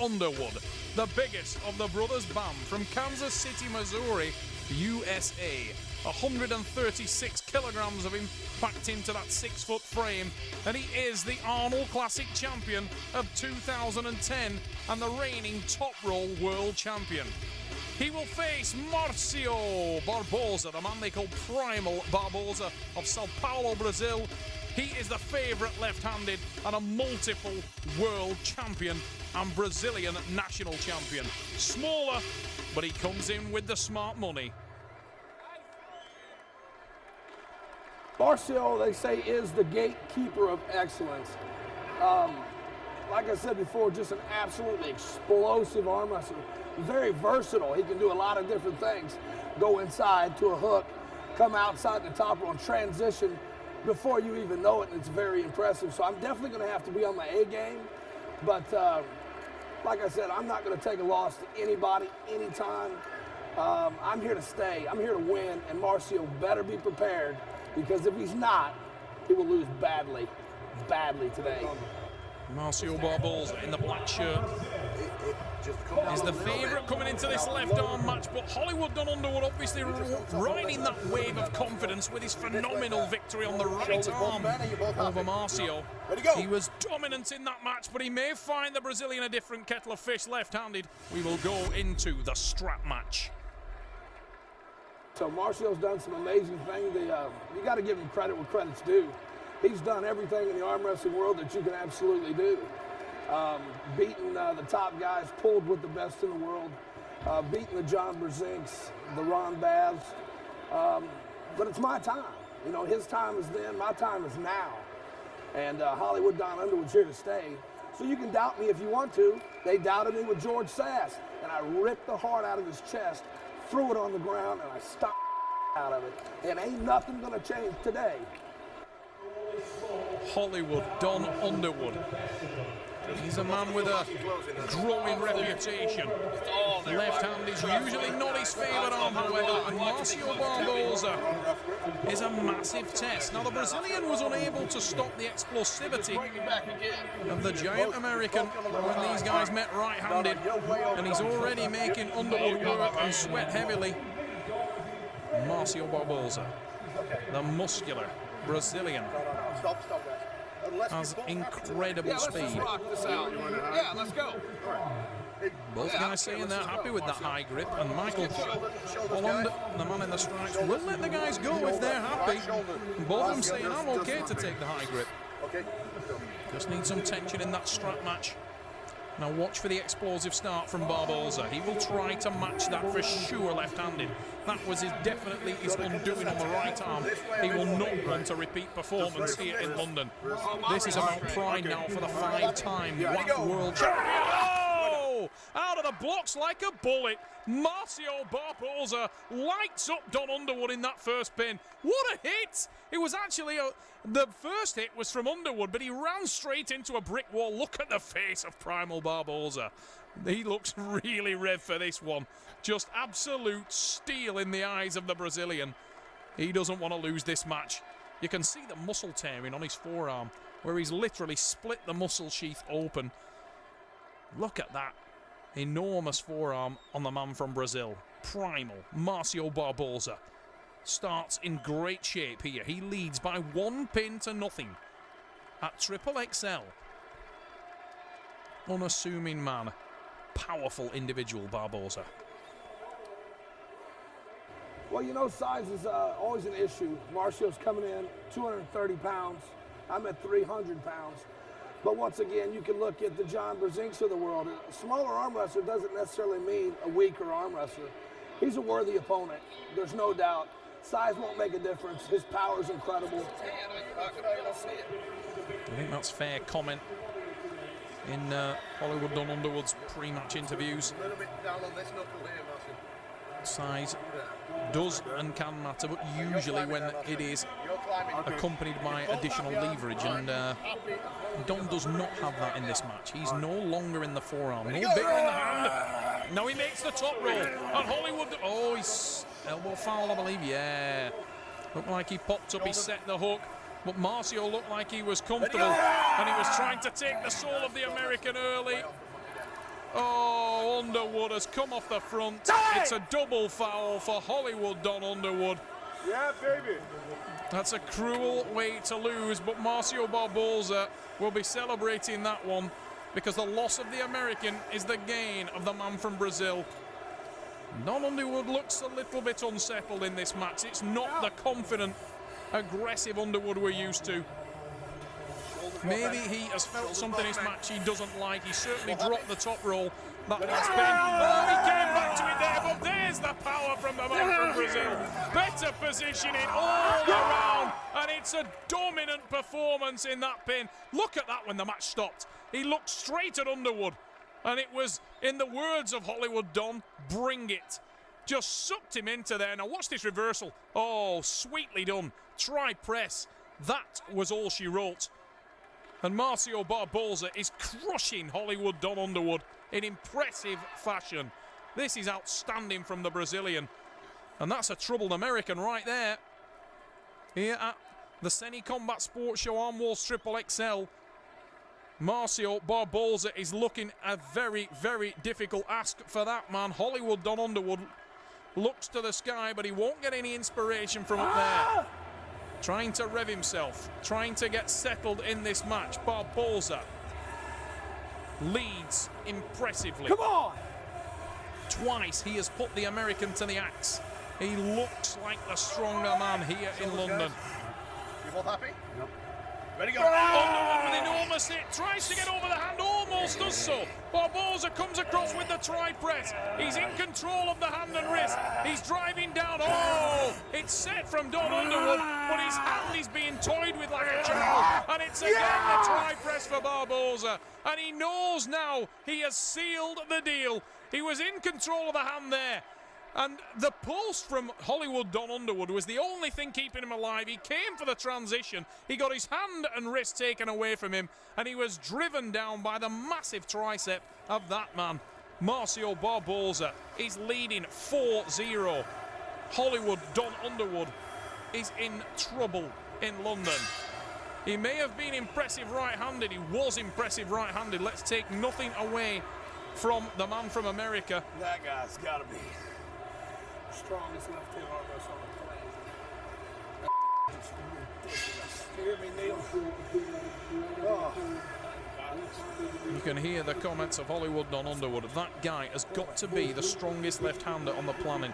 Underwood, the biggest of the Brothers Bam from Kansas City, Missouri, USA. 136 kilograms of him packed into that 6-foot frame, and he is the Arnold Classic champion of 2010 and the reigning top roll world champion. He will face Marcio Barboza, the man they call Primal Barbosa of Sao Paulo, Brazil. He is the favourite left-handed and a multiple world champion and Brazilian national champion. Smaller, but he comes in with the smart money. Marcio, they say, is the gatekeeper of excellence. Like I said before, just an absolutely explosive arm wrestler. Very versatile. He can do a lot of different things. Go inside to a hook, come outside the top rope, and transition before you even know it, and it's very impressive. So I'm definitely going to have to be on my A game. But like I said, I'm not going to take a loss to anybody, anytime. I'm here to stay. I'm here to win, and Marcio better be prepared, because if he's not, he will lose badly today. Marcio Barbosa in the black shirt is the favourite coming into this left arm match, but Hollywood Don Underwood obviously riding that wave of confidence with his phenomenal victory on the right arm over Marcio. He was dominant in that match, but he may find the Brazilian a different kettle of fish left-handed. We will go into the strap match. So Marcio's done some amazing things. You got to give him credit where credit's due. He's done everything in the arm wrestling world that you can absolutely do. Beating the top guys, pulled with the best in the world, beating the John Brzezinks, the Ron Baths. But it's my time. You know, his time is then, my time is now. And Hollywood Don Underwood's here to stay. So you can doubt me if you want to. They doubted me with George Sass, and I ripped the heart out of his chest, threw it on the ground, and I stomped out of it. And ain't nothing gonna change today. Hollywood Don Underwood. He's a man with a growing reputation. Left hand is usually not his favourite arm, however, and Marcio Barbosa is a massive test. Now, the Brazilian was unable to stop the explosivity of the giant American when these guys met right-handed, and he's already making Underwood work and sweat heavily. Marcio Barbosa, the muscular Brazilian, has incredible speed. Yeah, let's go. Both guys saying they're happy with that high grip, and Michael Holland, the man in the stripes, will let the guys go if they're happy. Both of them saying, I'm okay to take the high grip. Just need some tension in that strap match. Now watch for the explosive start from Barbosa. He will try to match that for sure left-handed. That was definitely his undoing on the right arm. He will not want a repeat performance here in London. This is about pride now for the 5-time WAF world champion. Oh! Out of the blocks like a bullet. Marcio Barbosa lights up Don Underwood in that first pin. What a hit! It was actually the first hit was from Underwood, but he ran straight into a brick wall. Look at the face of Primal Barbosa. He looks really red for this one. Just absolute steel in the eyes of the Brazilian. He doesn't want to lose this match. You can see the muscle tearing on his forearm, where he's literally split the muscle sheath open. Look at that. Enormous forearm on the man from Brazil. Primal Marcio Barbosa starts in great shape here. He leads by 1 pin to nothing at Triple XL. Unassuming man. Powerful individual, Barbosa. Well, you know, size is always an issue. Marcio's coming in 230 pounds. I'm at 300 pounds. But once again, you can look at the John Brzezinks of the world. A smaller arm wrestler doesn't necessarily mean a weaker arm wrestler. He's a worthy opponent. There's no doubt. Size won't make a difference. His power is incredible. I think that's fair comment in Hollywood Don Underwood's pre-match interviews. A little bit down on this knuckle here, Martin. Size does and can matter, but usually when it is accompanied by additional leverage, and Don does not have that in this match. He's no longer in the forearm, no bigger in the hand. Now he makes the top roll, and Hollywood, oh, he's elbow foul, I believe, yeah. Looked like he popped up, he set the hook, but Marcio looked like he was comfortable, and he was trying to take the soul of the American early. Underwood has come off the front. It's a double foul for Hollywood Don Underwood. Yeah, baby. That's a cruel way to lose, but Marcio Barboza will be celebrating that one because the loss of the American is the gain of the man from Brazil. Don Underwood looks a little bit unsettled in this match. It's not the confident, aggressive Underwood we're used to. Maybe he has felt something in this match he doesn't like. He certainly dropped the top roll that last pin. Oh, he came back to it there, but there's the power from the man from Brazil. Better positioning all around, and it's a dominant performance in that pin. Look at that when the match stopped. He looked straight at Underwood, and it was, in the words of Hollywood Don, bring it. Just sucked him into there. Now watch this reversal. Oh, sweetly done. Try press. That was all she wrote. And Marcio Barboza is crushing Hollywood Don Underwood in impressive fashion. This is outstanding from the Brazilian. And that's a troubled American right there. Here at the Seni Combat Sports Show Armwrestling Triple XL, Marcio Barboza is looking a very, very difficult ask for that man. Hollywood Don Underwood looks to the sky, but he won't get any inspiration from up there. Trying to rev himself, trying to get settled in this match. Barboza leads impressively. Come on! Twice he has put the American to the axe. He looks like the stronger man here in London. You both happy? Yep. Ready, go. Underwood with enormous hit, tries to get over the hand, almost does so. Barboza comes across with the tri-press. He's in control of the hand and wrist. He's driving down. Oh, it's set from Don Underwood, but his hand is being toyed with like a child. And it's again the tri-press for Barboza. And he knows now he has sealed the deal. He was in control of the hand there. And the post from Hollywood Don Underwood was the only thing keeping him alive. He came for the transition. He got his hand and wrist taken away from him, and he was driven down by the massive tricep of that man. Marcio Barboza is leading 4-0. Hollywood Don Underwood is in trouble in London. He may have been impressive right-handed. He was impressive right-handed. Let's take nothing away from the man from America. That guy's got to be strongest left-hand arm wrestler on the planet. Just ridiculous. You hear me, Neil? Oh. You can hear the comments of Hollywood Don Underwood. That guy has got to be the strongest left-hander on the planet.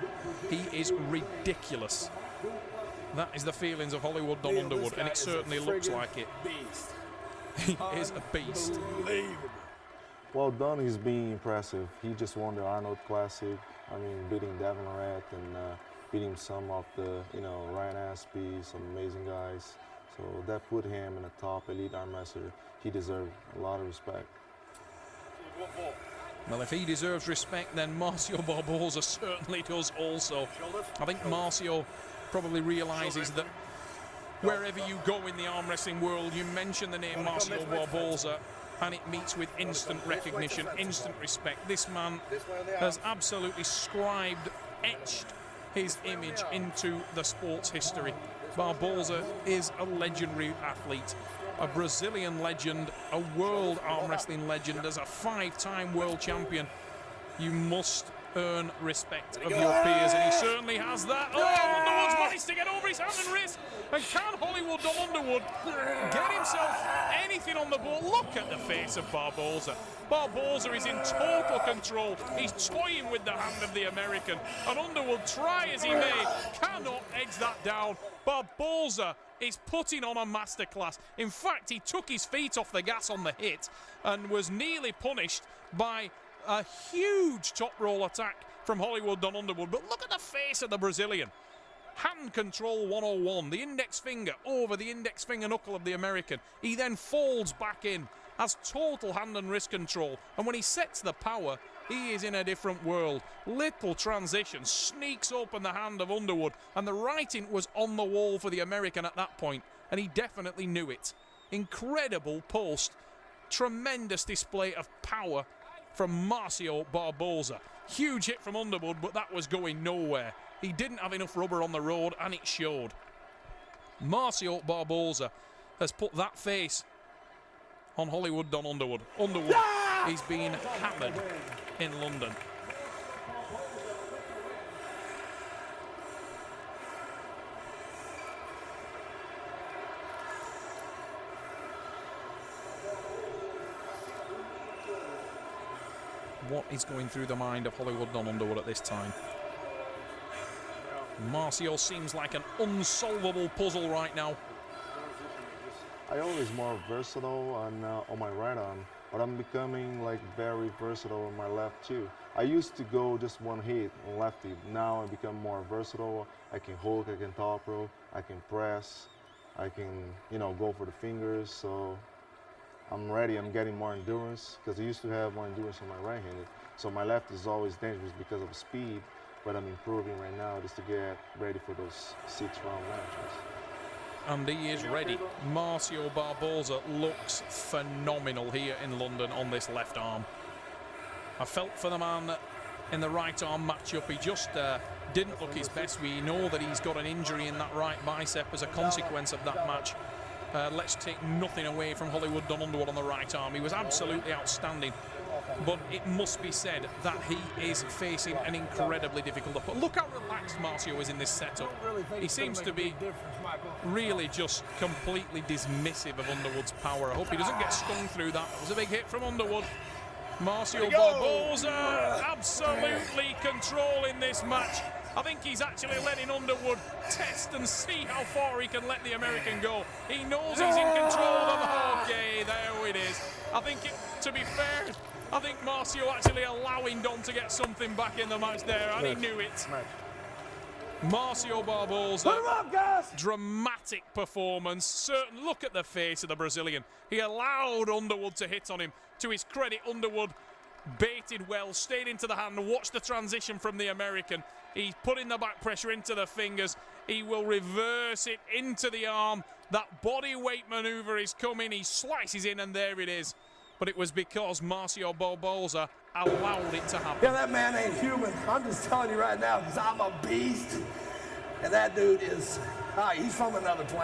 He is ridiculous. That is the feelings of Hollywood Don Underwood, and it certainly looks like it. Beast. He is a beast. Unbelievable. Well done, he's being impressive. He just won the Arnold Classic. I mean, beating Devin Rath and beating some of the, Ryan Aspie, some amazing guys. So that put him in a top elite arm wrestler. He deserved a lot of respect. Well, if he deserves respect, then Marcio Barboza certainly does also. I think Marcio probably realizes that wherever you go in the arm wrestling world, you mention the name Marcio Barboza, and it meets with instant recognition, instant respect. This man has absolutely scribed, etched his image into the sports history. Barboza is a legendary athlete, a Brazilian legend, a world arm wrestling legend. As a 5-time world champion, you must earn respect of your peers, and he certainly has that. Oh, Underwood's managed to get over his hand and wrist. And can Hollywood Don Underwood get himself anything on the board? Look at the face of Barboza. Barboza is in total control. He's toying with the hand of the American. And Underwood, try as he may, cannot edge that down. Barboza is putting on a masterclass. In fact, he took his feet off the gas on the hit and was nearly punished by a huge top roll attack from Hollywood Don Underwood. But look at the face of the Brazilian. Hand control 101, the index finger over the index finger knuckle of the American. He then folds back in, has total hand and wrist control. And when he sets the power, he is in a different world. Little transition, sneaks open the hand of Underwood, and the writing was on the wall for the American at that point, and he definitely knew it. Incredible post, tremendous display of power from Marcio Barboza. Huge hit from Underwood, but that was going nowhere. He didn't have enough rubber on the road, and it showed. Marcio Barboza has put that face on Hollywood Don Underwood. Underwood is being hammered in London. What is going through the mind of Hollywood Don Underwood at this time? Marcio seems like an unsolvable puzzle right now. I always more versatile on my right arm, but I'm becoming like very versatile on my left too. I used to go just one hit on lefty. Now I become more versatile. I can hook, I can top rope, I can press, I can, you know, go for the fingers. So I'm ready. I'm getting more endurance because I used to have more endurance on my right-handed. So my left is always dangerous because of speed, but I'm improving right now just to get ready for those 6-round matches. And he is ready. Marcio Barboza looks phenomenal here in London on this left arm. I felt for the man in the right arm matchup. He just didn't look his best. We know that he's got an injury in that right bicep as a consequence of that match. Let's take nothing away from Hollywood Don Underwood on the right arm. He was absolutely outstanding. But it must be said that he is facing an incredibly difficult opponent. Look how relaxed Marcio is in this setup. He seems to be really just completely dismissive of Underwood's power. I hope he doesn't get stung through that. It was a big hit from Underwood. Marcio Barboza absolutely controlling this match. I think he's actually letting Underwood test and see how far he can let the American go. He knows he's in control of the okay, there it is. I think, to be fair, I think Marcio actually allowing Don to get something back in the match there, and he knew it. Marcio Barboza, dramatic performance. Certain, look at the face of the Brazilian. He allowed Underwood to hit on him. To his credit, Underwood baited well, stayed into the hand, watched the transition from the American. He's putting the back pressure into the fingers. He will reverse it into the arm. That body weight maneuver is coming. He slices in, and there it is. But it was because Marcio Barboza allowed it to happen. Yeah, that man ain't human. I'm just telling you right now, because I'm a beast. And that dude is, he's from another planet.